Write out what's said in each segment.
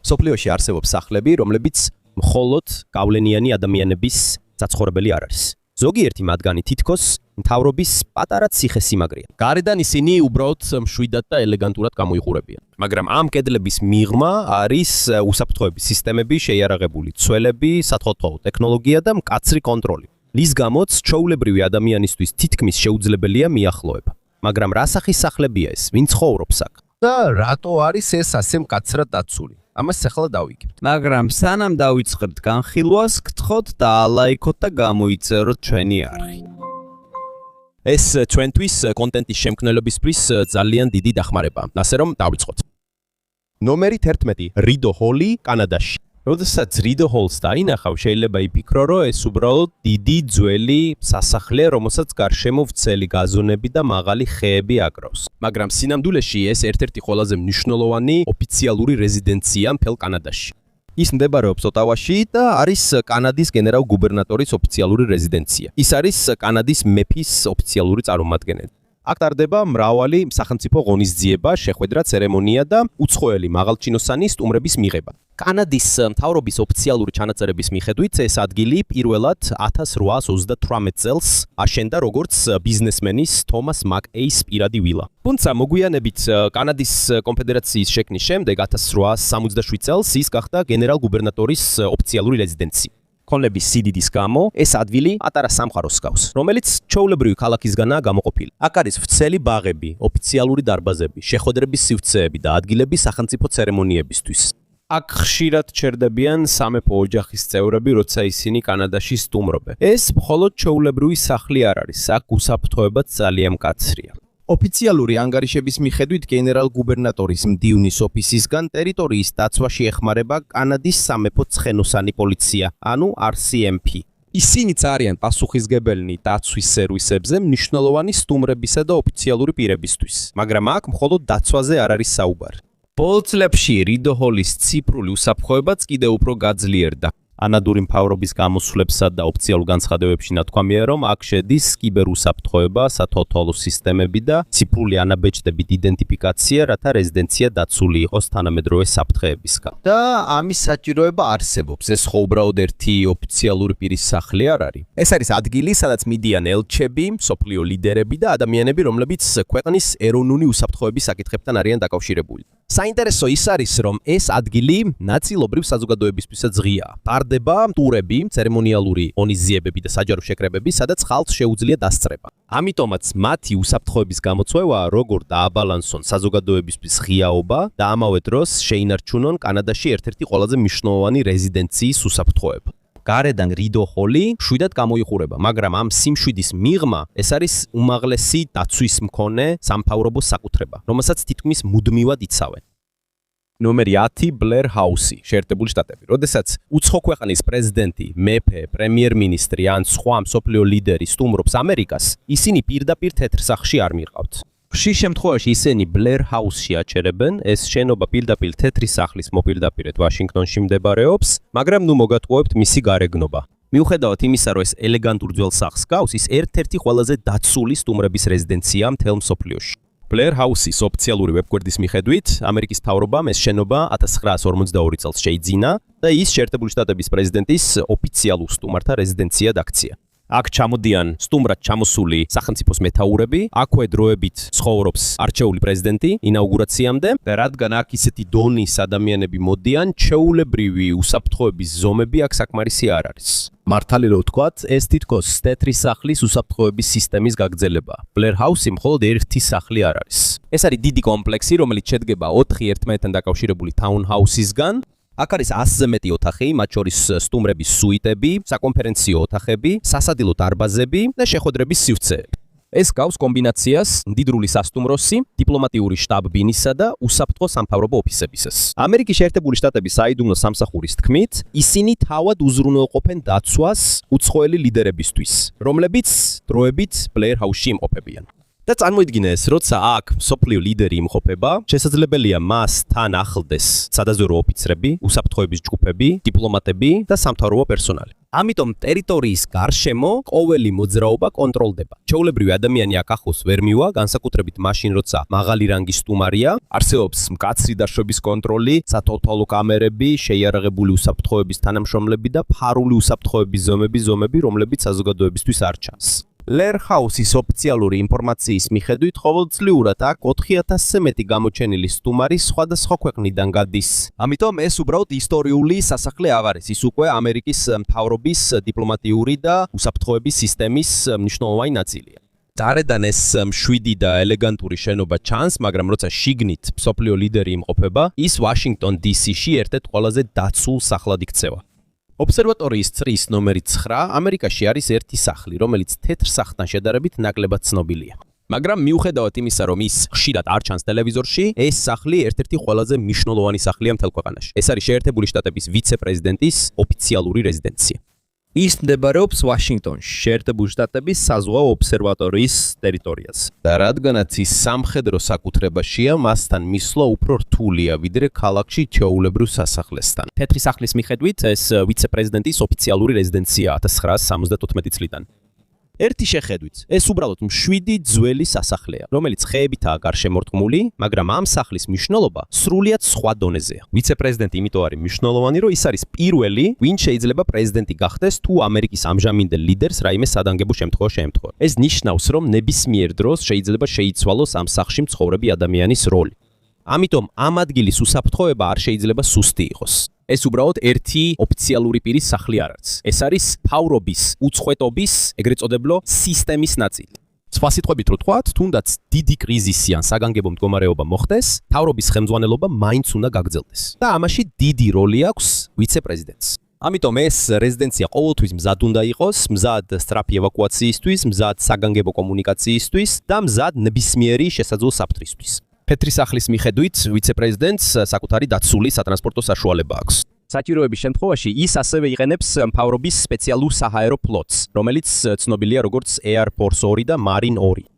სოფლიოში არსებობს სახლები, რომლებიც მხოლოდ გავლენიანი ადამიანების საცხოვრებელი არ არის. ზოგიერთი მათგანი თითქოს მთავრობის პატარა ციხესიმაგრეა. გარედან ისინი უბრალოდ მშვიდად და ელეგანტურად გამოიყურებიან. მაგრამ ამ კედლების მიღმა არის უსაფრთხოების სისტემები, შეიარაღებული ცველები, სათხოთხოვო ტექნოლოგია და მკაცრი კონტროლი. რის გამოც ჩვეულებრივი ადამიანისთვის თითქმის შეუძლებელია მიახლოება. მაგრამ რა სახის სახლებია ეს? ვინ ცხოვრობს აქ? და რატო არის ეს ასე მკაცრად დაცული? ამას ახლა დავიგებთ. მაგრამ სანამ დავიწყებთ განხილვას, გთხოვთ დაალაიქოთ და გამოიწეროთ ჩვენი არხი. ეს ჩვენთვის კონტენტის შემქმნელობისთვის ძალიან დიდი დახმარება. ასე რომ დავიწყოთ. ნომერი 11. რიდო ჰოლი, კანადაში. როდესაც რიდო ჰოლს დაინახავ, შეიძლება იფიქრო, რომ ეს უბრალოდ დიდი ძველი სასახლე, რომელსაც გარშემო ვრცელი გაზონები და მაღალი ხეები აკრავს. მაგრამ სინამდვილეში ეს ერთ-ერთი ყველაზე მნიშვნელოვანი ოფიციალური რეზიდენცია მთელ კანადაში. ის მდებარეობს ოტავაში და არის კანადის გენერალ-გუბერნატორის ოფიციალური რეზიდენცია. ის არის კანადის მეფის ოფიციალური წარმომადგენელი. აქ ტარდება მრავალი სახელმწიფო ღონისძიება, შეხვედრა, ცერემონია და უცხოელი მაღალჩინოსანი სტუმრების მიღება. კანადის მთავრობის ოფიციალური ჩანაწერების მიხედვით ეს ადგილი პირველად 1838 წელს აშენდა როგორც ბიზნესმენის თომას მაკ-ეის პირადი ვილა. თუმცა მოგვიანებით კანადის კონფედერაციის შექმნის შემდეგ 1867 წელს ის გახდა გენერალ-გუბერნატორის ოფიციალური რეზიდენცია. კონლების სიდიდის გამო ეს ადგილი პატარა სამყაროს გავს, რომელიც ჩვეულებრივი ქალაქისგანაა გამოყოფილი. აქ არის ვრცელი ბაღები, ოფიციალური დარბაზები, შეხვედრების სივრცეები და ადგილები სახელმწიფო ცერემონიებისთვის. აქ ხშირად ჩერდებიან სამეფო ოჯახის წევრები, როცა ისინი კანადაში სტუმრობენ. ეს მხოლოდ ჩვეულებრივი სახლი არ არის, აქ უსაფრთხოებაც ძალიან მკაცრია. ოფიციალური ანგარიშების მიხედვით გენერალ-გუბერნატორის მდივნის ოფისისგან ტერიტორიის დაცვაში ეხმარება კანადის სამეფო ცხენოსანი პოლიცია, ანუ RCMP. ისინიც არიან პასუხისგებელნი დაცვის სერვისებზე მნიშვნელოვანი სტუმრებისა და ოფიციალური პირებისთვის, მაგრამ აქ მხოლოდ დაცვაზე არ არის საუბარი. ბოლო წლებში რიდო ჰოლის ციფრული უსაფრთხოებაც კიდევ უფრო გაძლიერდა. ანადური მთავრობის გამოსვლებსა და ოფიციალურ განცხადებებში ნათქვამია, რომ აქ შედის კიბერუსაფრთხოება, სათვალთვალო სისტემები და ციფრული ანაბეჭდებით იდენტიფიკაცია, რათა რეზიდენცია დაცული იყოს თანამედროვე საფრთხეებისგან. და ამის საჭიროება არსებობს. ეს ხო უბრალოდ ერთი ოფიციალური პირის სახლი არ არის. ეს არის ადგილი, სადაც მიდიან ელჩები, მსოფლიო ლიდერები და ადამიანები, რომლებიც ქვეყნის ეროვნული უსაფრთხოების საკითხებთან არიან დაკავშირებული. საინტერესო ის არის, რომ ეს ადგილი ნაწილობრივ საზოგადოებისთვისაც ღიაა. ტარდება ტურები, ცერემონიალური ღონისძიებები და საჯარო შეკრებები, სადაც ხალხს შეუძლია დასწრება. ამიტომაც მათი უსაფრთხოების გამოწვევა, როგორ დააბალანსონ საზოგადოებისთვის ღიაობა და ამავე დროს შეინარჩუნონ კანადაში ერთ-ერთი ყველაზე მნიშვნელოვანი რეზიდენციის უსაფრთხოება. გარედან რიდო ჰოლი მშვიდად გამოიყურება, მაგრამ ამ სიმშვიდის მიღმა ეს არის უმაღლესი დაცვის მქონე სამთავრობო საკუთრება, რომელსაც თითქმის მუდმივად იცავენ. ნომერი 10. ბლერ ჰაუსი, შეერთებული შტატები. როდესაც უცხო ქვეყნის პრეზიდენტი, მეფე, პრემიერ-მინისტრი ან სხვა მსოფლიო ლიდერი სტუმრობს ამერიკას, ისინი პირდაპირ თეთრ სახლში არ მიყავთ. ხშირ შემთხვევაში ისინი ბლერ ჰაუსში აჩერებენ, ეს შენობა პირდაპირ თეთრი სახლის მოპირდაპირედ ვაშინგტონში მდებარეობს, მაგრამ ნუ მოგატყუებთ მისი გარეგნობა. მიუხედავად იმისა, რომ ეს ელეგანტურ ძველ სახლს გავს, ის ერთ-ერთი ყველაზე დაცული სტუმრების რეზიდენციაა მთელ მსოფლიოში. ბლერ ჰაუსის ოფიციალური ვებგვერდის მიხედვით, ამერიკის მთავრობამ ეს შენობა 1942 წელს შეიძინა და ის შეერთებული შტატების პრეზიდენტის ოფიციალურ სტუმართა რეზიდენციად აქცია. აქ ჩამოდიან სტუმრად ჩამოსული სახელმწიფოს მეთაურები, აქვე დროებით ცხოვრობს არჩეული პრეზიდენტი ინაუგურაციამდე და რადგან აქ ისეთი დონის ადამიანები მოდიან, ჩვეულებრივი უსაფრთხოების ზომები აქ საკმარისი არ არის. მართალი რო ვთქვათ, ეს თითქოს თეთრი სახლის უსაფრთხოების სისტემის გაგრძელებაა. ბლერ ჰაუსი მხოლოდ ერთი სახლი არ არის. ეს არის დიდი კომპლექსი, რომელიც შედგება 4 ერთმანეთთან დაკავშირებული ტაუნჰაუსისგან. აქ არის 100-ზე მეტი ოთახი, მათ შორის სტუმრების სუიტები, საკონფერენციო ოთახები, სასადილო დარბაზები და შეხვედრების სივრცეები. ეს გავს კომბინაციას მდიდრული სასტუმროსი, დიპლომატიური შტაბ-ბინისა და უსაფრთხო სამთავრობო ოფისებისას. ამერიკის შეერთებული შტატების საიდუმლო სამსახურის თქმით, ისინი თავად უზრუნველყოფენ დაცვას უცხოელი ლიდერებისთვის, რომლებიც დროებით ბლერ ჰაუსში იმყოფებიან. და წარმოიდგინეს, როცა აქ სოფლიო ლიდერი იმყოფება, შესაძლებელია მას თან ახლდეს სადაზვერვო ოფიცრები, უსაფრთხოების ჯგუფები, დიპლომატები და სამთავრობო პერსონალი. ამიტომ ტერიტორიის გარშემო ყოველი მოძრაობა კონტროლდება. ჩვეულებრივი ადამიანი აქ ახლოს ვერ მივა, განსაკუთრებით მაშინ, როცა მაღალი რანგის სტუმარია, არსებობს მკაცრი დაშვების კონტროლი, სათვალთვალო კამერები, შეიარაღებული უსაფრთხოების თანამშრომლები და ფარული უსაფრთხოების ზომები, რომლებიც საზოგადოებისთვის არ ჩანს. ლერჰაუსის ოფიციალური ინფორმაციის მიხედვით, ყოველწლიურად აქ 4000-ზე მეტი გამოჩენილი სტუმარი სხვადასხვა ქვეყნიდან გადის. ამიტომ ეს უბრალოდ ისტორიული სასახლე აღარ არის, ის უკვე ამერიკის მთავრობის დიპლომატიური და უსაფრთხოების სისტემის მნიშვნელოვანი ნაწილია. გარედან ეს მშვიდი და ელეგანტური შენობა ჩანს, მაგრამ როცა შიგნით მსოფლიო ლიდერი იმყოფება, ის ვაშინგტონ DC-ში ერთ-ერთ ყველაზე დაცულ სახლად იქცევა. ობსერვატორიის წრის ნომერი 9 ამერიკაში არის ერთი სახლი, რომელიც თეთრ სახლთან შედარებით ნაკლებად ცნობილია. მაგრამ მიუხედავად იმისა, რომ ის ხშირად არ ჩანს ტელევიზორში, ეს სახლი ერთ-ერთი ყველაზე მნიშვნელოვანი სახლია მთელ ქვეყანაში. ეს არის შეერთებული შტატების ვიცე-პრეზიდენტის ოფიციალური რეზიდენცია. ის მდებარეობს ვაშინგტონში, შეერთებული შტატების საზღვაო ობსერვატორიის ტერიტორიაზე. და რადგანაც ის სამხედრო საკუთრებაშია, მასთან მისვლა უფრო რთულია, ვიდრე ქალაქში ჩვეულებრივ სასახლესთან. თეთრი სახლის მიხედვით, ეს ვიცე-პრეზიდენტის ოფიციალური რეზიდენცია 1974 წლიდან. ერთი შეხედვით, ეს უბრალოდ მშვიდი ძველი სასახლეა, რომელიც ხეებითაა გარშემორტყმული, მაგრამ ამ სახლის მნიშვნელობა სრულიად სხვა დონეზეა. ვიცე-პრეზიდენტი იმიტომ არის მნიშვნელოვანი, რომ ის არის პირველი, ვინც შეიძლება პრეზიდენტი გახდეს თუ ამერიკის ამჟამინდელ ლიდერს რაიმე სადანგებო შემთხვევა შეემთხვევა. ეს ნიშნავს, რომ ნებისმიერ დროს შეიძლება შეიცვალოს ამ სახლში მცხოვრები ადამიანის როლი. ამიტომ ამ ადგილის უსაფრთხოება არ შეიძლება სუსტი იყოს. ეს უბრალოდ ერთი ოფიციალური პირის სახლი არ არის. ეს არის მთავრობის უწყვეტობის, ეგრეთ წოდებულო, სისტემის ნაწილი. სხვა სიტყვებით რო თქვათ, თუნდაც დიდი კრიზისი ან საგანგებო მდგომარეობა მოხდეს, მთავრობის ხელმძღვანელობა მაინც უნდა გაგრძელდეს. და ამაში დიდი როლი აქვს ვიცე-პრეზიდენტს. ამიტომ ეს რეზიდენცია ყოველთვის მზად უნდა იყოს, მზად სწრაფი ევაკუაციისთვის, მზად საგანგებო კომუნიკაციისთვის და მზად ნებისმიერი შესაძლო საფრთხისთვის. თეთრი სახლის მიხედვით ვიცე-პრეზიდენტს საკუთარი დაცული სატრანსპორტო საშუალება აქვს. საჭიროების შემთხვევაში ის ასევე იყენებს მთავრობის სპეციალურ საჰაერო ფლოტს, რომელიც ცნობილია როგორც Air Force 2 და Marine 2.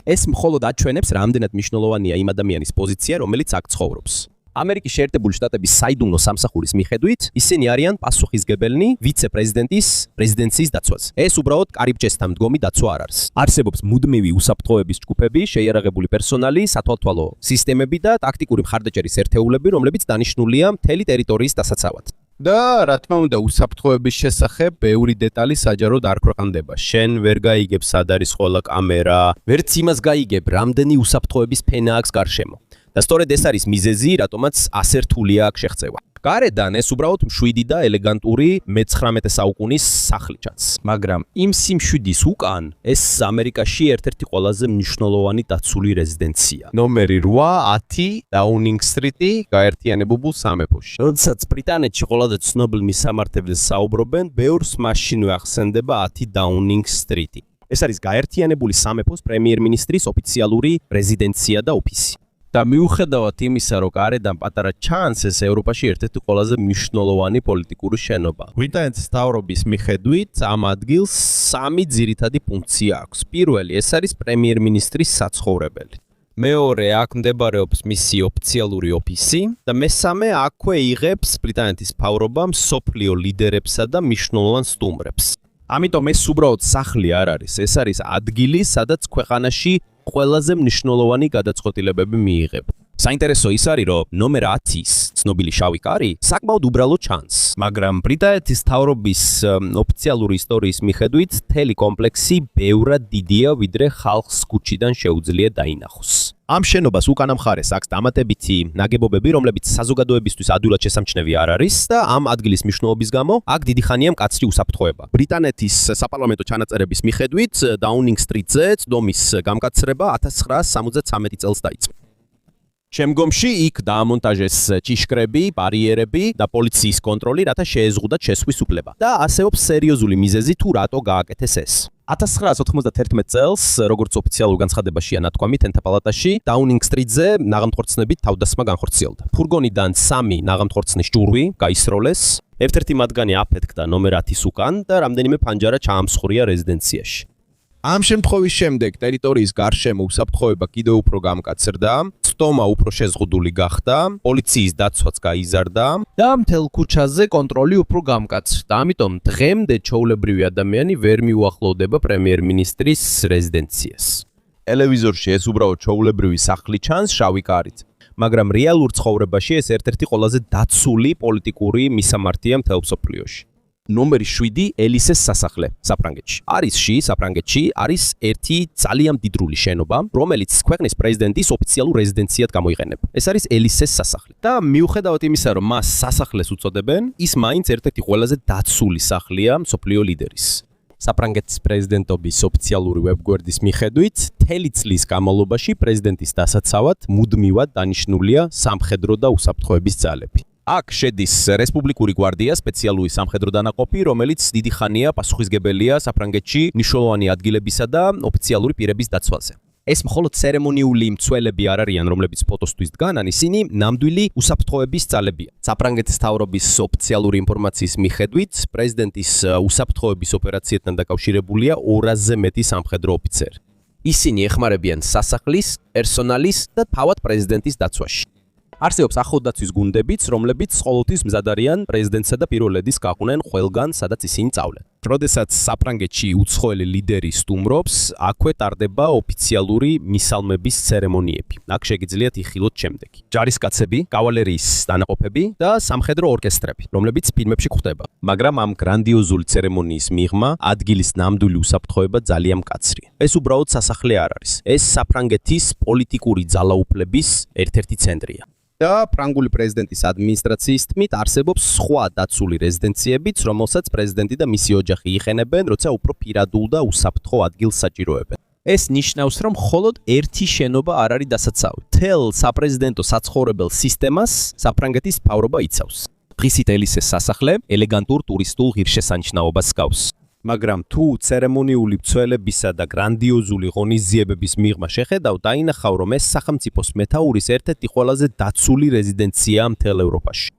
ეს მხოლოდ აჩვენებს, რამდენად მნიშვნელოვანია იმ ადამიანის პოზიცია, რომელიც აქ ცხოვრობს. ამერიკის შეერთებული შტატების საიდუმლო სამსახურის მიხედვით, ისინი არიან პასუხისმგებელნი ვიცე-პრეზიდენტის რეზიდენციის დაცვაზე. ეს უბრალოდ კარიბჭესთან მდგომი დაცვა არ არის. არსებობს მუდმივი უსაფრთხოების ჯგუფები, შეიარაღებული პერსონალი, სათვალთვალო სისტემები და ტაქტიკური მხარდაჭერის ერთეულები, რომლებიც დანიშნულია მთელი ტერიტორიის დასაცავად. და რა თქმა უნდა, უსაფრთხოების შესახებ ბევრი დეტალი საჯაროდ არ ქვეყანდება. შენ ვერ გაიგებ, სად არის ყველა კამერა, ვერც იმას გაიგებ, რამდენი უსაფრთხოების ფენა აქვს გარშემო. და სწორედ ეს არის მიზეზი, რატომაც ასე რთულია აქ შეღწევა. გარედან ეს უბრალოდ მშვიდი და ელეგანტური მე-19 საუკუნის სახლი ჩანს. მაგრამ იმ სიმშვიდის უკან ეს ამერიკაში ერთ-ერთი ყველაზე მნიშვნელოვანი დაცული რეზიდენცია. ნომერი 8, 10 Downing Street-ი, გაერთიანებულ სამეფოში. როდესაც ბრიტანეთში ყველაზე ცნობილ მისამართებელს საუბრობენ, ბევრს მაშინვე ახსენდება 10 Downing Street-ი. ეს არის გაერთიანებული სამეფოს პრემიერ-მინისტრის ოფიციალური რეზიდენცია და ოფისი. და მიუხედავად იმისა, რომ გარედან პატარა ჩანს, ეს ევროპაში ერთ-ერთი ყველაზე მნიშვნელოვანი პოლიტიკური შენობა. ბრიტანეთის მთავრობის მიხედვით, ამ ადგილს 3 ძირითადი ფუნქცია აქვს. პირველი, ეს არის პრემიერ-მინისტრის საცხოვრებელი. მეორე, აქ მდებარეობს მისი ოფიციალური ოფისი და მესამე, აქვე იღებს ბრიტანეთის მთავრობა მსოფლიო ლიდერებსა და მნიშვნელოვან სტუმრებს. ამიტომ ეს უბრალოდ სახლი არ არის, ეს არის ადგილი, სადაც ქვეყანაში ყველაზე მნიშვნელოვანი გადაწყვეტილებები მიიღება. საინტერესო ის არის, რომ ნომერ 10-ის ცნობილი შავი კარი საკმაოდ უბრალო ჩანს, მაგრამ ბრიტანეთის მთავრობის ოფიციალური ისტორიის მიხედვით, მთელი კომპლექსი ბევრად დიდია, ვიდრე ხალხს ქუჩიდან შეუძლია დაინახოს. ამ შენობას უკანა მხარეს აქვს დამატებითი ნაგებობები, რომლებიც საზოგადოებისთვის ადვილად შესამჩნევი არ არის და ამ ადგილის მნიშვნელობის გამო აქ დიდი ხანია მკაცრი უსაფრთხოება. ბრიტანეთის საპარლამენტო ჩანაწერების მიხედვით, Downing Street-ზე ცდომის გამკაცრება 1973 წელს დაიწყო. შემდგომში იქ დაამონტაჟეს ჭიშკრები, ბარიერები და პოლიციის კონტროლი, რათა შეეზღუდათ შესვლის უფლება. და არსებობს სერიოზული მიზეზი თუ რატო გააკეთეს ეს. 1991 წელს, როგორც ოფიციალურ განცხადებაშია ნათქვამი თენთა პალატაში, Downing Street-ზე ნაღამტყორცნებით თავდასხმა განხორციელდა. ფურგონიდან 3 ნაღამტყორცნის ჯურვი გაისროლეს, ერთ-ერთი მათგანი აფეთქდა ნომერ 10-ის უკან და რამდენიმე ფანჯარა ჩაამსხვრია რეზიდენციაში. ამ შემთხვევის შემდეგ ტერიტორიის გარშემო უსაფრთხოება კიდევ უფრო გამკაცრდა, სტომა უფრო შეზღუდული გახდა, პოლიციის დაცვაც გაიზარდა და მთელ ქუჩაზე კონტროლი უფრო გამკაცრდა. ამიტომ დღემდე ჩვეულებრივი ადამიანი ვერ მიუახლოვდება პრემიერ-მინისტრის რეზიდენციას. ტელევიზორში ეს უბრალოდ ჩვეულებრივი სახლი ჩანს შავი კარით. მაგრამ რეალურ ცხოვრებაში ეს ერთ-ერთი ყველაზე დაცული პოლიტიკური მისამართია მთელ მსოფლიოში. ნომერი 7 ელისეს სასახლე საფრანგეთში. საფრანგეთში არის ერთი ძალიან მდიდრული შენობა, რომელიც ქვეყნის პრეზიდენტის ოფიციალურ რეზიდენციად გამოიყენება. ეს არის ელისეს სასახლე. და მიუხედავად იმისა, რომ მას სასახლეს უწოდებენ, ის მაინც ერთ-ერთი ყველაზე დაცული სახლია მსოფლიო ლიდერის. საფრანგეთის პრეზიდენტობის ოფიციალური ვებგვერდის მიხედვით, მთელი წლის განმავლობაში პრეზიდენტის დასაცავად მუდმივად დანიშნულია სამხედრო და უსაფრთხოების ძალები. აქ შედის რესპუბლიკური გვარდია, სპეციალური სამხედრო დანაყოფი, რომელიც დიდი ხანია პასუხისმგებელია საფრანგეთში მნიშვნელოვანი ადგილებისა და ოფიციალური პირების დაცვაზე. ეს მხოლოდ ცერემონიული მცველები არ არიან, რომლებიც ფოტოსთვის დგანან, ისინი ნამდვილი უსაფრთხოების ძალებია. საფრანგეთის მთავრობის ოფიციალური ინფორმაციის მიხედვით, პრეზიდენტის უსაფრთხოების ოპერაციებთან დაკავშირებულია 200-ზე მეტი სამხედრო ოფიცერი. ისინი ეხმარებიან სასახლის, პერსონალის და თავად პრეზიდენტის დაცვაში. არსებობს ახლოდაცვის გუნდებიც, რომლებიც ყოველთვის მზად არიან პრეზიდენტსა და პირველ ლედის გაყვნენ ყველგან, სადაც ისინი წავლენ. როდესაც საფრანგეთში უცხოელი ლიდერი სტუმრობს, აქვე ტარდება ოფიციალური მისალმების ცერემონიები. აქ შეგიძლიათ იხილოთ შემდეგი: ჯარისკაცები, კავალერიის დანაყოფები და სამხედრო ორკესტრები, რომლებიც ფილმებში გვხვდება. მაგრამ ამ გრანდიოზული ცერემონიის მიღმა ადგილის ნამდვილი უსაფრთხოება ძალიან მკაცრია. ეს უბრალოდ სასახლე არ არის. ეს საფრანგეთის პოლიტიკური ძალაუფლების ერთ-ერთი ცენტრია. და ფრანგული პრეზიდენტის ადმინისტრაციის თქმით არსებობს სხვა დაცული რეზიდენციებიც, რომელსაც პრეზიდენტი და მისი ოჯახი იყენებენ, როცა უფრო პირადულ და უსაფრთხო ადგილს საჭიროებენ. ეს ნიშნავს, რომ მხოლოდ ერთი შენობა არ არის დასაცავი. მთელ საპრეზიდენტო საცხოვრებელ სისტემას საფრანგეთის მთავრობა იცავს. დღისით ელისეს სასახლე ელეგანტურ ტურისტულ ღირსშესანიშნაობას ჰგავს. მაგრამ თუ ცერემონიული მცველებისა და გრანდიოზული ღონისძიებების მიღმა შეხედავ, დაინახავ, რომ ეს სახელმწიფოს მეთაურის ერთ-ერთი ყველაზე დაცული რეზიდენციაა მთელ ევროპაში.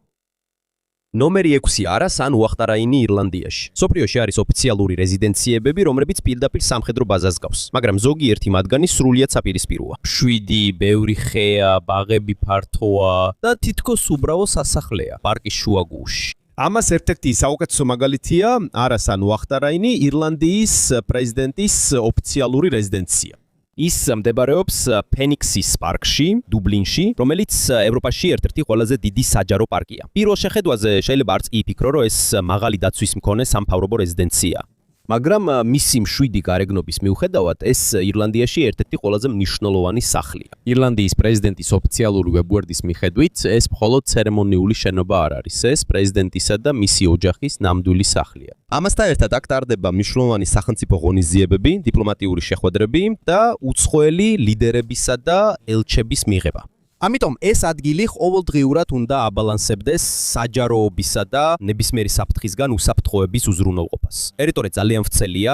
ნომერი 6 არას ან უახტარაინი ირლანდიაში. სოფლიოში არის ოფიციალური რეზიდენციებები, რომლებიც პირდაპირ სამხედრო ბაზას გავს, მაგრამ ზოგიერთი მათგანი სრულიად საპირისპიროა. მშვიდი, ბევრი ხეა, ბაღები ფართოა და თითქოს უბრალო სასახლეა პარკის შუაგულში. ამას ერთ-ერთი საუკეთესო მაგალითია არას ან უახტარაინი, ირლანდიის პრეზიდენტის ოფიციალური რეზიდენცია. ის მდებარეობს ფენიქსის პარკში, დუბლინში, რომელიც ევროპაში ერთ-ერთი ყველაზე დიდი საჯარო პარკია. პირველ შეხედვაზე შეიძლება არც იფიქრო, რომ ეს მაღალი დაცვის მქონე სამთავრობო რეზიდენციაა. მაგრამ მისი მშვიდი გარეგნობის მიუხედავად, ეს ირლანდიაში ერთ-ერთი ყველაზე მნიშვნელოვანი სახლია. ირლანდიის პრეზიდენტის ოფიციალური ვებგვერდის მიხედვით, ეს მხოლოდ ცერემონიული შენობა არ არის, ეს პრეზიდენტისა და მისი ოჯახის ნამდვილი სახლია. ამასთან ერთად აქ ტარდება მნიშვნელოვანი სახელმწიფო ღონისძიებები, დიპლომატიური შეხვედრები და უცხოელი ლიდერებისა და ელჩების მიღება. ამიტომ ეს ადგილი ყოველდღიურად უნდა აბალანსებდეს საჯაროობისა და ნებისმიერი საფრთხისგან უსაფრთხოების უზრუნველყოფას. ტერიტორია ძალიან ვრცელია.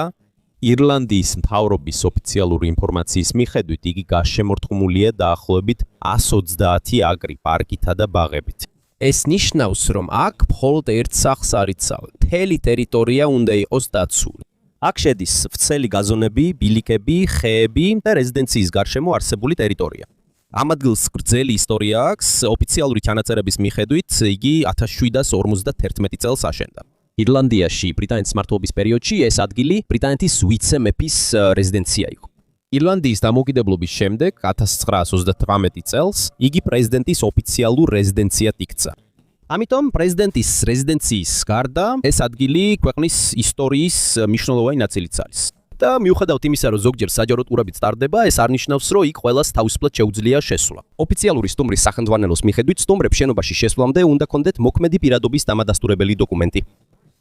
ირლანდიის მთავრობის ოფიციალური ინფორმაციის მიხედვით, იგი გარშემორტყმულია დაახლოებით 130 აკრი პარკითა და ბაღებით. ეს ნიშნავს, რომ აქ მხოლოდ ერთ სახლს არ იცავენ. მთელი ტერიტორია უნდა იყოს დაცული. აქ შედის ვრცელი გაზონები, ბილიკები, ხეები და რეზიდენციის გარშემო არსებული ტერიტორია. ამ ადგილს გრძელი ისტორია აქვს, ოფიციალური ჩანაწერების მიხედვით, იგი 1751 წელს აშენდა. ირლანდიაში ბრიტანეთის მმართველობის პერიოდში ეს ადგილი ბრიტანეთის ვიცე-მეფის რეზიდენცია იყო. ირლანდიის დამოუკიდებლობის შემდეგ 1938 წელს იგი პრეზიდენტის ოფიციალურ რეზიდენციად იქცა. ამიტომ პრეზიდენტის რეზიდენციის გარდა ეს ადგილი ქვეყნის ისტორიის მნიშვნელოვანი ნაწილიც არის. და მიუხედავად იმისა, რომ ზოგჯერ საჯარო ტურებით ტარდება, ეს არ ნიშნავს, რომ იქ ყველას თავისუფლად შეუძლია შესვლა. ოფიციალური სტუმრის სახელმძღვანელოს მიხედვით, სტუმრებს შენობაში შესვლამდე უნდა ჰქონდეთ მოქმედი პირადობის დამადასტურებელი დოკუმენტი.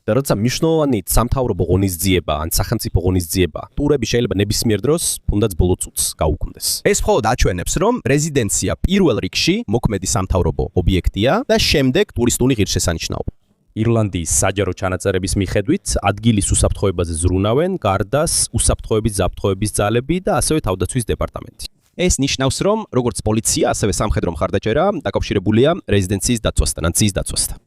და როცა მნიშვნელოვანი სამთავრობო ღონისძიება ან სახელმწიფო ღონისძიება, ტურები შეიძლება ნებისმიერ დროს, თუნდაც ბოლო წუთს გაუქმდეს. ეს მხოლოდ აჩვენებს, რომ რეზიდენცია პირველ რიგში მოქმედი სამთავრობო ობიექტია და შემდეგ ტურისტული ღირსშესანიშნაობა. ირლანდიის საჯარო ჩანაწერების მიხედვით, ადგილის უსაფრთხოებაზე ზრუნავენ გარდას უსაფრთხოების ზაფრთხოების ძალები და ასევე თავდაცვის დეპარტამენტი. ეს ნიშნავს, რომ როგორც პოლიცია, ასევე სამხედრო მხარდაჭერა დაკავშირებულია რეზიდენციის დაცვასთან, ან ციის დაცვასთან.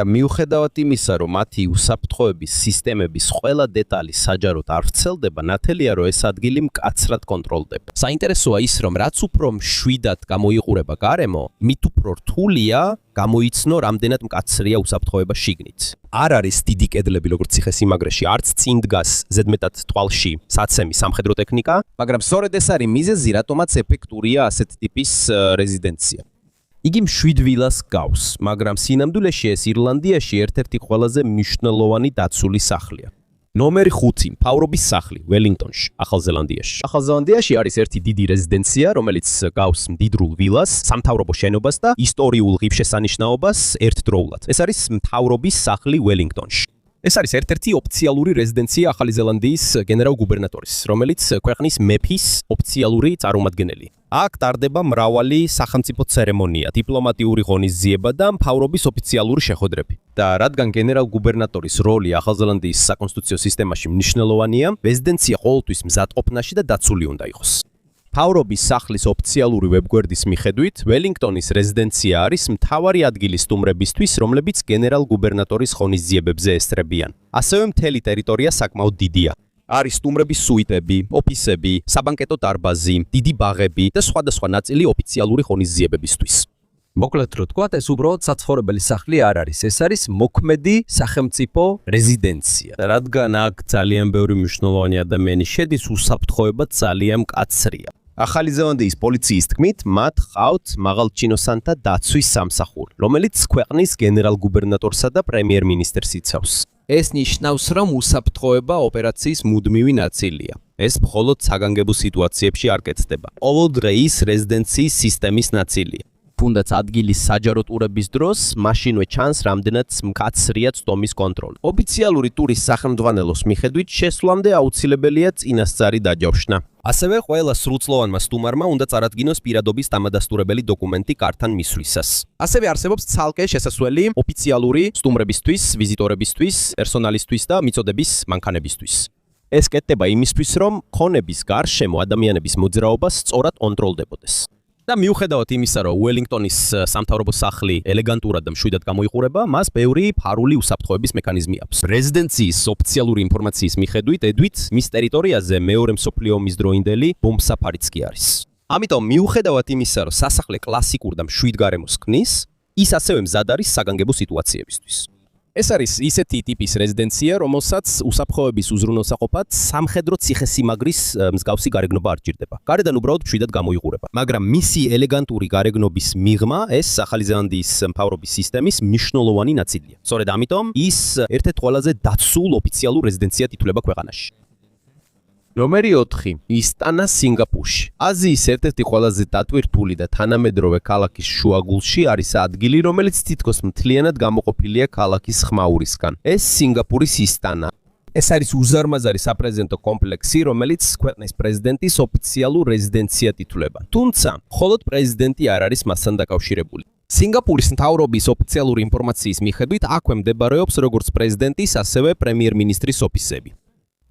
მიუხედავად იმისა, რომ მათი უსაფრთხოების სისტემების ყველა დეტალი საჯაროდ არ ვრცელდება, ნათელია, რომ ეს ადგილი მკაცრად კონტროლდება. საინტერესოა ის, რომ რაც უფრო მშვიდად გამოიყურება გარემო, მით უფრო რთულია გამოიცნო, რამდენად მკაცრია უსაფრთხოება შიგნით. არ არის დიდი კედლები, როგორც ციხესიმაგრეში, არც წინ დგას ზედმეტად თვალში საცემი სამხედრო ტექნიკა, მაგრამ სწორედ ეს არის მიზეზი, რატომაც ეფექტურია ასეთ ტიპის რეზიდენცია. იგი მშვიდ ვილას გავს, მაგრამ სინამდვილეში ეს ირლანდიაში ერთ-ერთი ყველაზე მნიშვნელოვანი დაცული სახლია. ნომერი 5, მთავრობის სახლი, ველინგტონში, ახალზელანდიაში. ახალზელანდიაში არის ერთი დიდი რეზიდენცია, რომელიც გავს მდიდრულ ვილას, სამთავრობო შენობას და ისტორიულ ღირსშესანიშნაობას ერთდროულად. ეს არის მთავრობის სახლი ველინგტონში. ეს არის ერთ-ერთი ოფიციალური რეზიდენცია ახალი ზელანდიის გენერალ-გუბერნატორის, რომელიც ქვეყნის მეფის ოფიციალური წარმომადგენელი. აქ ტარდება მრავალი სახელმწიფო ცერემონია, დიპლომატიური ღონისძიება და მთავრობის ოფიციალური შეხვედრები. და რადგან გენერალ-გუბერნატორის როლი ახალზელანდიის საკონსტიტუციო სისტემაში მნიშვნელოვანია, რეზიდენცია ყოველთვის მზადყოფნაში და დაცული უნდა იყოს. მთავრობის სახლის ოფიციალური ვებგვერდის მიხედვით, ველინგტონის რეზიდენცია არის მთავარი ადგილი სტუმრებისთვის, რომლებიც გენერალ-გუბერნატორის ღონისძიებებზე ესწრებიან. ასევე მთელი ტერიტორია საკმაოდ დიდია. არის სტუმრების სუიტები, ოფისები, საბანკეტო დარბაზი, დიდი ბაღები და სხვადასხვა ნაწილი ოფიციალური ღონისძიებებისთვის. მოკლედ რო თქვათ, ეს უბრალოდ საცხოვრებელი სახლი არ არის, ეს არის მოქმედი სახელმწიფო რეზიდენცია. რადგან აქ ძალიან ბევრი მნიშვნელოვანი ადამიანი შედის, უსაფრთხოება ძალიან მკაცრია. ახალი ზელანდიის პოლიციის თქმით, მათ ყავთ მაღალჩინოსანთა დაცვის სამსახური, რომელიც ქვეყნის გენერალ-გუბერნატორსა და პრემიერ-მინისტრს იცავს. ეს ნიშნავს, რომ უსაფრთხოება ოპერაციის მუდმივი ნაწილია. ეს მხოლოდ საგანგებო სიტუაციებში არ კეთდება. ყოველდღე ის რეზიდენციის სისტემის ნაწილია. თუნდაც ადგილის საჯარო ტურების დროს მაშინვე ჩანს, რამდენად მკაცრია ცდომის კონტროლი. ოფიციალური ტურის სახელმძღვანელოს მიხედვით, შესვლამდე აუცილებელია წინასწარი დაჯავშნა. ასევე ყველა სრულწლოვანმა სტუმარმა უნდა წარადგინოს პირადობის დამადასტურებელი დოკუმენტი კართან მისვლისას. ასევე არსებობს ცალკე შესასვლელი ოფიციალური სტუმრებისთვის, ვიზიტორებისთვის, პერსონალისთვის და მიწოდების მანქანებისთვის. ეს კეთდება იმისთვის, რომ ხონების გარშემო ადამიანების მოძრაობა სწორად კონტროლდებოდეს. და მიუხედავად იმისა, რომ ველინგტონის სამთავრობო სახლი ელეგანტურად და მშვიდად გამოიყურება, მას ბევრი ფარული უსაფრთხოების მექანიზმი აქვს. რეზიდენციის ოფიციალური ინფორმაციის მიხედვით, ედვით მის ტერიტორიაზე მეორე მსოფლიო ომის დროინდელი ბომბსაფარიც კი არის. ამიტომ მიუხედავად იმისა, რომ სასახლე კლასიკურ და მშვიდ გარემოს ქმნის, ის ასევე მზად არის საგანგებო სიტუაციებისთვის. ეს არის ისეთი ტიპის რეზიდენცია, რომელსაც უსაფრთხოების უზრუნველსაყოფად სამხედრო ციხესიმაგრის მსგავსი გარეგნობა არ ჭირდება. გარედან უბრალოდ მშვიდად გამოიყურება. მაგრამ მისი ელეგანტური გარეგნობის მიღმა ეს ახალი ზელანდიის მთავრობის სისტემის მნიშვნელოვანი ნაწილია. სწორედ ამიტომ ის ერთ-ერთ ყველაზე დაცულ ოფიციალურ რეზიდენციად ითვლება ქვეყანაში. ნომერი 4. ისტანა სინგაპურში. აზიის ერთ-ერთი ყველაზე დატვირთული და თანამედროვე ქალაქის შუაგულში არის ადგილი, რომელიც თითქოს მთლიანად გამოყოფილია ქალაქის ხმაურისგან. ეს სინგაპურის ისტანა. ეს არის უზარმაზარი საპრეზიდენტო კომპლექსი, რომელიც ქვეყნის პრეზიდენტის ოფიციალურ რეზიდენციად ითვლება. თუმცა, მხოლოდ პრეზიდენტი არ არის მასთან დაკავშირებული. სინგაპურის მთავრობის ოფიციალური ინფორმაციის მიხედვით, აქვე მდებარეობს როგორც პრეზიდენტის, ასევე პრემიერ-მინისტრის ოფისები.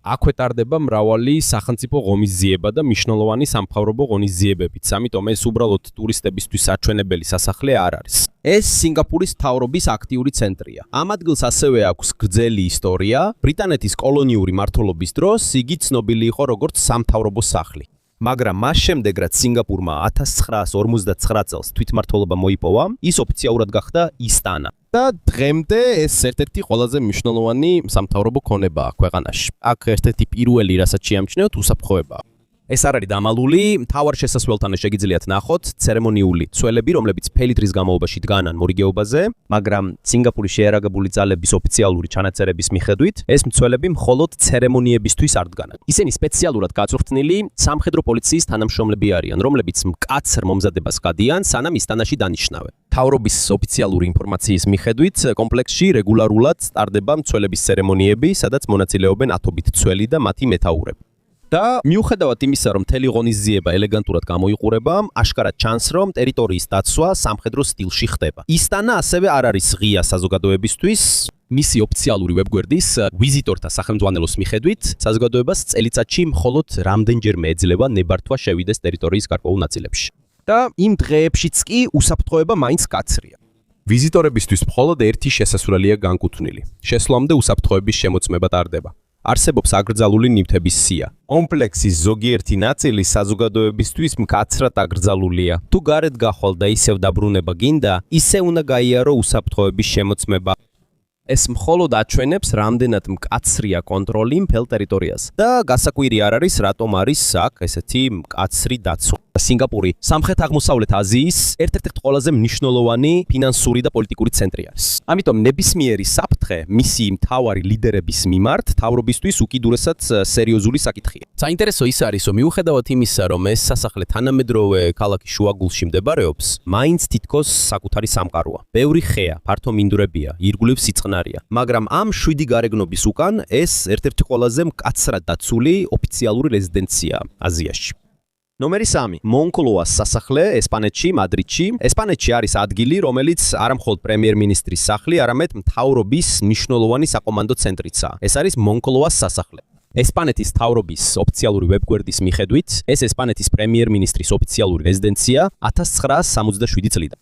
აქვე ტარდება მრავალი სახელმწიფო ღონისძიება და მნიშვნელოვანი სამთავრობო ღონისძიებებიც, ამიტომ ეს უბრალოდ ტურისტებისთვის საჩვენებელი სასახლე არ არის. ეს სინგაპურის მთავრობის აქტიური ცენტრია. ამ ადგილს ასევე აქვს გრძელი ისტორია. ბრიტანეთის კოლონიური მმართველობის დროს იგი ცნობილი იყო როგორც სამთავრობო სახლი. მაგრამ მას შემდეგ, რაც სინგაპურმა 1959 წელს თვითმმართველობა მოიპოვა, ის ოფიციალურად გახდა ისტანა. და დღემდე ეს ერთ-ერთი ყველაზე მნიშვნელოვანი სამთავრობო ქონებაა ქვეყანაში. აქ ერთ-ერთი პირველი, რასაც შეამჩნევთ, უსაფრთხოებაა. ეს არ არის დამალული, მთავარ შესასვლელთან შეგიძლიათ ნახოთ ცერემონიული ცველები, რომლებიც მთელი დღის განმავლობაში დგანან მორიგეობაზე, მაგრამ სინგაპურის შეიარაღებული ძალების ოფიციალური ჩანაწერების მიხედვით, ეს მცველები მხოლოდ ცერემონიებისთვის არ დგანან. ისინი სპეციალურად გაწვრთნილი სამხედრო პოლიციის თანამშრომლები არიან, რომლებიც მკაცრ მომზადებას გადიან, სანამ ისტანაში დანიშნავენ. მთავრობის ოფიციალური ინფორმაციის მიხედვით, კომპლექსში რეგულარულად ტარდება მცველების ცერემონიები, სადაც მონაწილეობენ ათობით მცველი და მათი მეთაურები. და მიუხედავად იმისა, რომ მთელი ღონისძიება ელეგანტურად გამოიყურება, აშკარად ჩანს, რომ ტერიტორიის დაცვა სამხედრო სტილში ხდება. ისტანა ასევე არ არის ღია საზოგადოებისთვის. მისი ოფიციალური ვებგვერდის ვიზიტორთა სახელმძღვანელოს მიხედვით, საზოგადოებას წელიწადში მხოლოდ რამდენჯერმე ეძლევა ნებართვა შევიდეს ტერიტორიის გარკვეულ ნაწილებში. და იმ დღეებშიც კი უსაფრთხოება მაინც მკაცრია. ვიზიტორებისთვის მხოლოდ ერთი შესასვლელია განკუთვნილი. შესვლამდე უსაფრთხოების შემოწმება ტარდება. არსებობს აკრძალული ნივთების სია. კომპლექსის ზოგიერთი ნაწილი საზოგადოებისთვის მკაცრად აკრძალულია. თუ გარეთ გახვალ და ისევ დაბრუნება გინდა, ისე უნდა გაიარო უსაფრთხოების შემოწმება. ეს მხოლოდ აჩვენებს, რამდენად მკაცრია კონტროლი მთელ ტერიტორიაზე. და გასაკვირი არ არის, რატომ არის აქ ესეთი მკაცრი დაცვა. სინგაპური სამხრეთ-აღმოსავლეთ აზიის ერთ-ერთი ყველაზე მნიშვნელოვანი ფინანსური და პოლიტიკური ცენტრი არის. ამიტომ ნებისმიერი საფრთხე მისი მთავარი ლიდერების მიმართ თავრობისთვის უკიდურესად სერიოზული საკითხია. საინტერესო ის არის, რომ მიუხედავად იმისა, რომ ეს სასახლე თანამედროვე ქალაქის შუაგულში მდებარეობს, მაინც თითქოს საკუთარი სამყაროა. ბევრი ხეა, ფართო მინდვრებია, ირგვლივ სიწყნარია, მაგრამ ამ 7 გარეგნობის უკან ეს ერთ-ერთი ყველაზე მკაცრად დაცული ოფიციალური რეზიდენციაა აზიაში. ნომერი 3. მონკლოას სასახლე ესპანეთში, მადრიდში. ესპანეთში არის ადგილი, რომელიც არა მხოლოდ პრემიერ-მინისტრის სახლი, არამედ მთავრობის მნიშვნელოვანი საკომანდო ცენტრიცაა. ეს არის მონკლოას სასახლე. ესპანეთის მთავრობის ოფიციალური ვებგვერდის მიხედვით, ეს ესპანეთის პრემიერ-მინისტრის ოფიციალური რეზიდენცია 1967 წლიდან.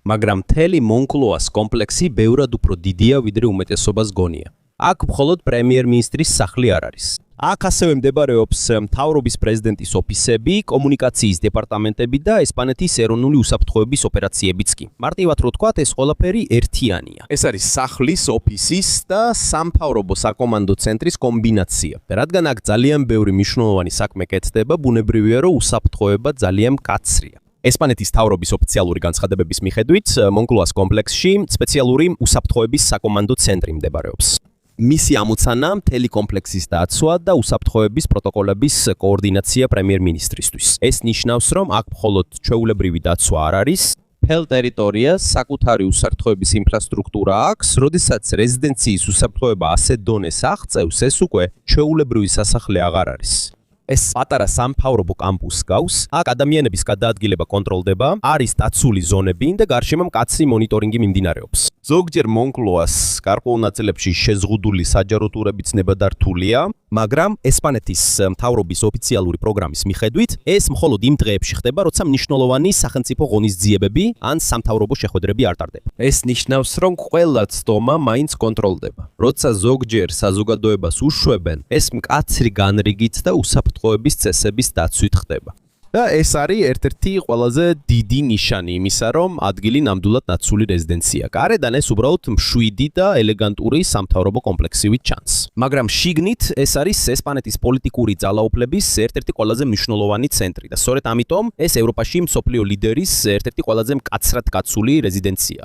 მაგრამ მთელი მონკლოას კომპლექსი ბევრად უფრო დიდია, ვიდრე უმეტესობას გონია. აქ მხოლოდ პრემიერ-მინისტრის სახლი არ არის. აქ ასევე მდებარეობს მთავრობის პრეზიდენტის ოფისები, კომუნიკაციის დეპარტამენტები და ესპანეთის ეროვნული უსაფრთხოების ოპერაციებიც კი. მარტივად რო ვთქვათ, ეს ყველაფერი ერთიანია. ეს არის სახლის, ოფისის და სამთავრობო საკომანდო ცენტრის კომბინაცია. რადგან აქ ძალიან ბევრი მნიშვნელოვანი საქმე კეთდება, ბუნებრივია, რომ უსაფრთხოება ძალიან მკაცრია. ესპანეთის მთავრობის ოფიციალური განცხადებების მიხედვით, მონკლოას კომპლექსში სპეციალური უსაფრთხოების საკომანდო ცენტრი მდებარეობს. მისი ამოცანა მთელი კომპლექსის დაცვა და უსაფრთხოების პროტოკოლების კოორდინაცია პრემიერ-მინისტრისთვის. ეს ნიშნავს, რომ აქ მხოლოდ ჩვეულებრივი დაცვა არ არის, მთელ ტერიტორიას საკუთარი უსაფრთხოების ინფრასტრუქტურა აქვს, როდესაც რეზიდენციის უსაფრთხოება ასე დონეს აღწევს, ეს უკვე ჩვეულებრივი სასახლე აღარ არის. ეს პატარა სამთავრობო კამპუსს გავს, აქ ადამიანების გადაადგილება კონტროლდება, არის დაცული ზონები და გარშემო მკაცრი მონიტორინგი მიმდინარეობს. ზოგჯერ მონკლოას გარკვეულ ნაწილებში შეზღუდული საჯარო ტურებიც ნებადართულია, მაგრამ ესპანეთის მთავრობის ოფიციალური პროგრამის მიხედვით, ეს მხოლოდ იმ დღეებში ხდება, როცა მნიშვნელოვანი სახელმწიფო ღონისძიებები ან სამთავრობო შეხვედრები არ ტარდება. ეს ნიშნავს, რომ ყველა ცდომა მაინც კონტროლდება. როცა ზოგჯერ საზოგადოებას უშვებენ, ეს მკაცრი განრიგით და უსაფრთხოების წესების დაცვით ხდება. და ეს არის ერთ-ერთი ყველაზე დიდი ნიშანი იმისა, რომ ადგილი ნამდვილად ნაცული რეზიდენცია. გარედან ეს უბრალოდ მშვიდი და ელეგანტური სამთავრობო კომპლექსივით ჩანს. მაგრამ შიგნით ეს არის ესპანეთის პოლიტიკური ძალაუფლების ერთ-ერთი ყველაზე მნიშვნელოვანი ცენტრი და სწორედ ამიტომ ეს ევროპაში მსოფლიო ლიდერის ერთ-ერთი ყველაზე მკაცრად გაცული რეზიდენცია.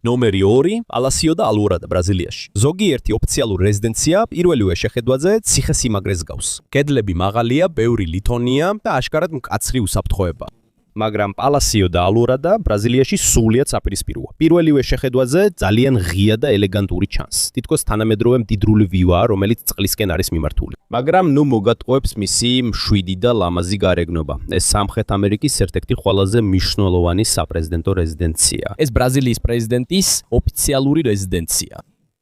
ნომერი 2. პალასიო და ალუორადა ბრაზილიაში. ზოგიერთი ოფიციალური რეზიდენცია პირველივე შეხედვაზე ციხესიმაგრეს გავს. კედლები მაღალია, ბევრი ლითონია და აშკარად მკაცრი უსაფრთხოება. მაგრამ პალასიო და ალუორადა ბრაზილიაში სრულიად საპირისპიროა. პირველივე შეხედვაზე ძალიან ღია და ელეგანტური ჩანს. თითქოს თანამედროვე მდიდრული ვივაა, რომელიც წყლისკენ არის მიმართული. მაგრამ ნუ მოგატყუებს მისი მშვიდი და ლამაზი გარეგნობა. ეს სამხრეთ ამერიკის ერთ-ერთი ყველაზე მნიშვნელოვანი საპრეზიდენტო რეზიდენცია. ეს ბრაზილიის პრეზიდენტის ოფიციალური რეზიდენცია.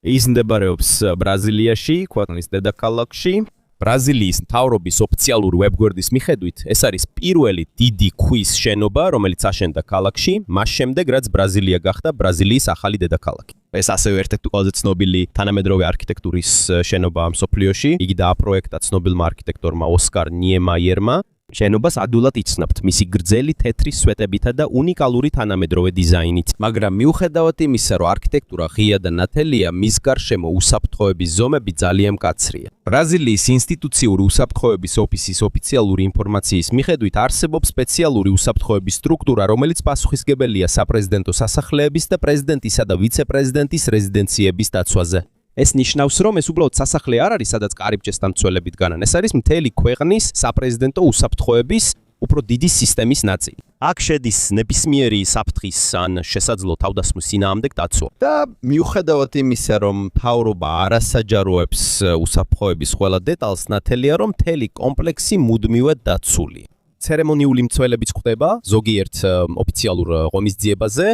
ის მდებარეობს ბრაზილიაში, ქვეყნის დედაქალაქში. ბრაზილიის მთავრობის ოფიციალური ვებგვერდის მიხედვით, ეს არის პირველი დიდი ქვის შენობა, რომელიც აშენდა ქალაქში, მას შემდეგ, რაც ბრაზილია გახდა ბრაზილიის ახალი დედაქალაქი. ეს ასევე ერთ-ერთი ყველაზე ცნობილი თანამედროვე არქიტექტურის შენობაა მსოფლიოში. იგი დააპროექტა ცნობილმა არქიტექტორმა ოსკარ ნიემაიერმა. შენობას ადვილად იცნობთ მისი გრძელი თეთრი სვეტებითა და უნიკალური თანამედროვე დიზაინით. მაგრამ მიუხედავად იმისა, რომ არქიტექტურა ღია და ნათელია, მის გარშემო უსაფრთხოების ზომები ძალიან მკაცრია. ბრაზილიის ინსტიტუციური უსაფრთხოების ოფისის ოფიციალური ინფორმაციის მიხედვით, არსებობს სპეციალური უსაფრთხოების სტრუქტურა, რომელიც პასუხისმგებელია საპრეზიდენტო სასახლეების და პრეზიდენტისა და ვიცე-პრეზიდენტის რეზიდენციების დაცვაზე. ეს ნიშნავს, რომ ეს უბრალოდ სასახლე არ არის, სადაც კარიბჭესთან მცველები დგანან. ეს არის მთელი ქვეყნის საპრეზიდენტო უსაფრთხოების უფრო დიდი სისტემის ნაწილი. აქ შედის ნებისმიერი საფრთხის ან შესაძლო თავდასხმის წინააღმდეგ დაცვა. და მიუხედავად იმისა, რომ მთავრობა არასაჯაროებს უსაფრთხოების ყველა დეტალს, ნათელია, რომ მთელი კომპლექსი მუდმივად დაცულია. ცერემონიული მცველებიც ხდება ზოგიერთ ოფიციალურ ღონისძიებაზე.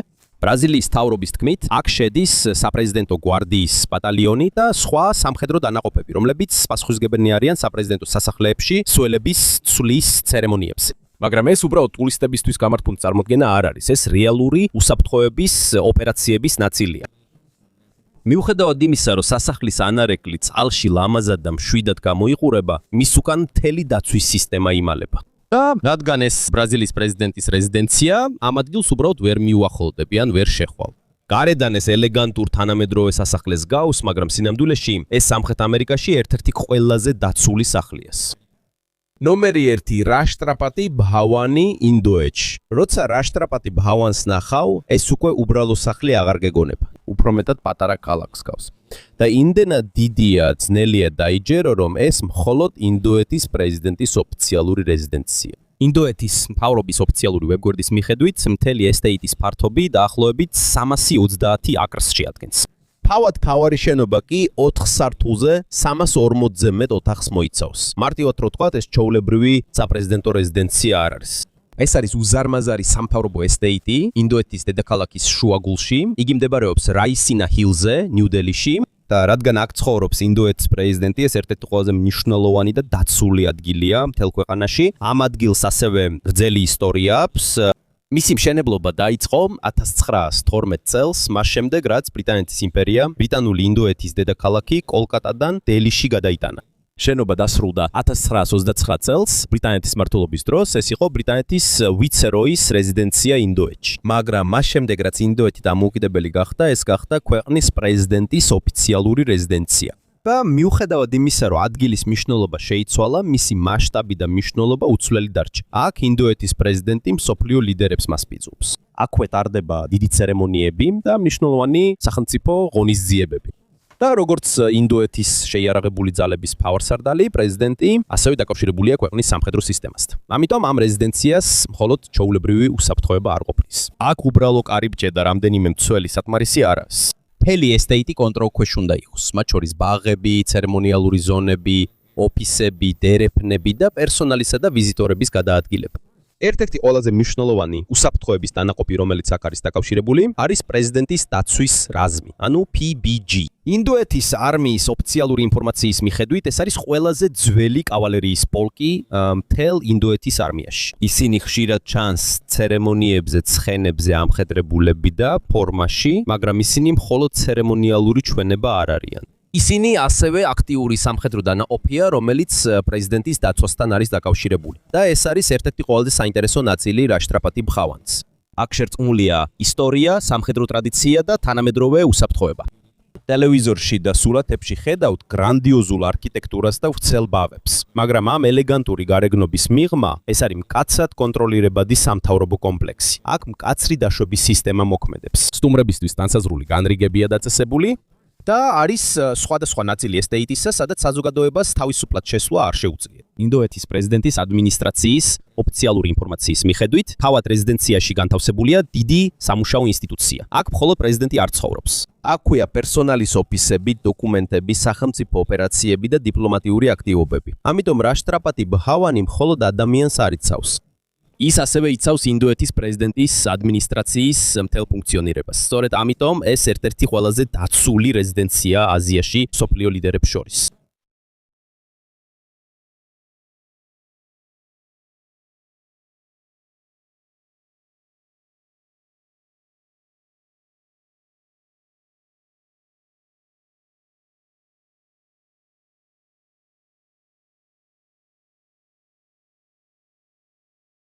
ბრაზილიის მთავრობის თქმით, აქ შედის საპრეზიდენტო გვარდიის ბატალიონი და სხვა სამხედრო დანაყოფები, რომლებიც პასუხისმგებელნი არიან საპრეზიდენტო სასახლეებში სველების ცვლის ცერემონიებზე. მაგრამ ეს უბრალოდ ტურისტებისთვის გამართული წარმოდგენა არ არის, ეს რეალური უსაფრთხოების ოპერაციების ნაწილია. მიუხედავად იმისა, რომ სასახლის ანარეკლი წყალში ლამაზად და მშვიდად გამოიყურება, მის უკან მთელი დაცვის სისტემა იმალება. და რადგან ეს ბრაზილიის პრეზიდენტის რეზიდენცია, ამ ადგილს უბრალოდ ვერ მიუახლოვდები ან ვერ შეხვალ. გარედან ეს ელეგანტურ თანამედროვე სასახლეს გავს, მაგრამ სინამდვილეში ეს სამხრეთ ამერიკაში ერთ-ერთი ყველაზე დაცული სახლია. ნომერი 1 რაშტრაპატი ბჰავანი ინდოეთში. როცა რაშტრაპატი ბჰავანს ნახავ, ეს უკვე უბრალო სახლი აღარ გეგონება. უფრო მეტად პატარა ქალაქს გავს. და იმდენად დიდია, ძნელია დაიჯერო, რომ ეს მხოლოდ ინდოეთის პრეზიდენტის ოფიციალური რეზიდენცია. ინდოეთის მთავრობის ოფიციალური ვებგვერდის მიხედვით, მთელი ესტეიტის ფართობი დაახლოებით 330 აკრს შეადგენს. თავად მთავარი შენობა კი 4 სართულზე 340-ზე მეტ ოთახს მოიცავს. მარტივად რო ვთქვათ, ეს ჩვეულებრივი საპრეზიდენტო რეზიდენცია არ არის. ეს არის უზარმაზარი სამთავრობო ესტეიტი ინდოეთის დედაქალაქის შუაგულში. იგი მდებარეობს რაისინა ჰილზე, ნიუ-დელიში. და რადგან აქ ცხოვრობს ინდოეთის პრეზიდენტი, ეს ერთ-ერთი ყველაზე მნიშვნელოვანი და დაცული ადგილია მთელ ქვეყანაში. ამ ადგილს ასევე გრძელი ისტორია აქვს. მისი მშენებლობა დაიწყო 1912 წელს, მას შემდეგ რაც ბრიტანეთის იმპერია ბრიტანული ინდოეთის დედაქალაქი კოლკატადან დელიში გადაიტანა. შენობა დასრულდა 1929 წელს ბრიტანეთის მმართველობის დროს, ეს იყო ბრიტანეთის ვიცეროის რეზიდენცია ინდოეთში. მაგრამ მას შემდეგ რაც ინდოეთი დამოუკიდებელი გახდა, ეს გახდა ქვეყნის პრეზიდენტის ოფიციალური რეზიდენცია. და მიუხედავად იმისა, რომ ადგილის მნიშვნელობა შეიცვალა, მისი მასშტაბი და მნიშვნელობა უცვლელი დარჩა. აქ ინდოეთის პრეზიდენტი მსოფლიო ლიდერებს მასპინძლობს. აქვე ტარდება დიდი ცერემონიები და მნიშვნელოვანი სახელმწიფო ღონისძიებები. და როგორც ინდოეთის შეიარაღებული ძალების მთავარსარდალი, პრეზიდენტი ასევე დაკავშირებულია ქვეყნის სამხედრო სისტემასთან. ამიტომ ამ რეზიდენციას მხოლოდ ჩვეულებრივი უსაფრთხოება არ ყოფნის. აქ უბრალო კარიბჭე და რამდენიმე მცველი საკმარისი არ არის. მთელი ესტეიტი კონტროლქვეშ უნდა იყოს, მათ შორის ბაღები, ცერემონიალური ზონები, ოფისები, დერეფნები და პერსონალისა და ვიზიტორების გადაადგილება. ერთ-ერთი ყველაზე მნიშვნელოვანი უსაფრთხოების დანაყოფი, რომელიც აქ არის დაკავშირებული, არის პრეზიდენტის დაცვის რაზმი, ანუ PBG. ინდოეთის არმიის ოფიციალური ინფორმაციის მიხედვით, ეს არის ყველაზე ძველი კავალერიის პოლკი მთელ ინდოეთის არმიაში. ისინი ხშირად ჩანს ცერემონიებზე, ცხენებზე ამხედრებულები და ფორმაში, მაგრამ ისინი მხოლოდ ცერემონიალური ჩვენება არ არიან. ისინი ასევე აქტიური სამხედრო დანაყოფია, რომელიც პრეზიდენტის დაცვასთან არის დაკავშირებული. და ეს არის ერთ-ერთი ყველაზე საინტერესო ნაწილი რაშტრაპატი ბჰავანს. აქ შერწყმულია ისტორია, სამხედრო ტრადიცია და თანამედროვე უსაფრთხოება. ტელევიზორში და სურათებში ხედავთ გრანდიოზულ არქიტექტურას და ვრცელ ბაღებს. მაგრამ ამ ელეგანტური გარეგნობის მიღმა, ეს არის მკაცრად კონტროლირებადი სამთავრობო კომპლექსი. აქ მკაცრი დაშვების სისტემა მოქმედებს. სტუმრებისთვის განსაზღვრული განრიგებია დაწესებული. და არის სხვადასხვა ნაწილი ესტეიტისა, სადაც საზოგადოებას თავისუფლად შესვლა არ შეუძლია. ინდოეთის პრეზიდენტის ადმინისტრაციის ოფიციალური ინფორმაციის მიხედვით, თავად რეზიდენციაში განთავსებულია დიდი სამუშაო ინსტიტუცია. აქ მხოლოდ პრეზიდენტი არ ცხოვრობს. აქვეა პერსონალის ოფისები, დოკუმენტები, სახელმწიფო ოპერაციები და დიპლომატიური აქტივობები. ამიტომ რაშტრაპატი ბჰავანი მხოლოდ ადამიანს არ იცავს. ის ასევე იცავს ინდოეთის პრეზიდენტის ადმინისტრაციის მთელ ფუნქციონირებას. სწორედ ამიტომ ეს ერთ-ერთი ყველაზე დაცული რეზიდენცია აზიაში მსოფლიო ლიდერებს შორის.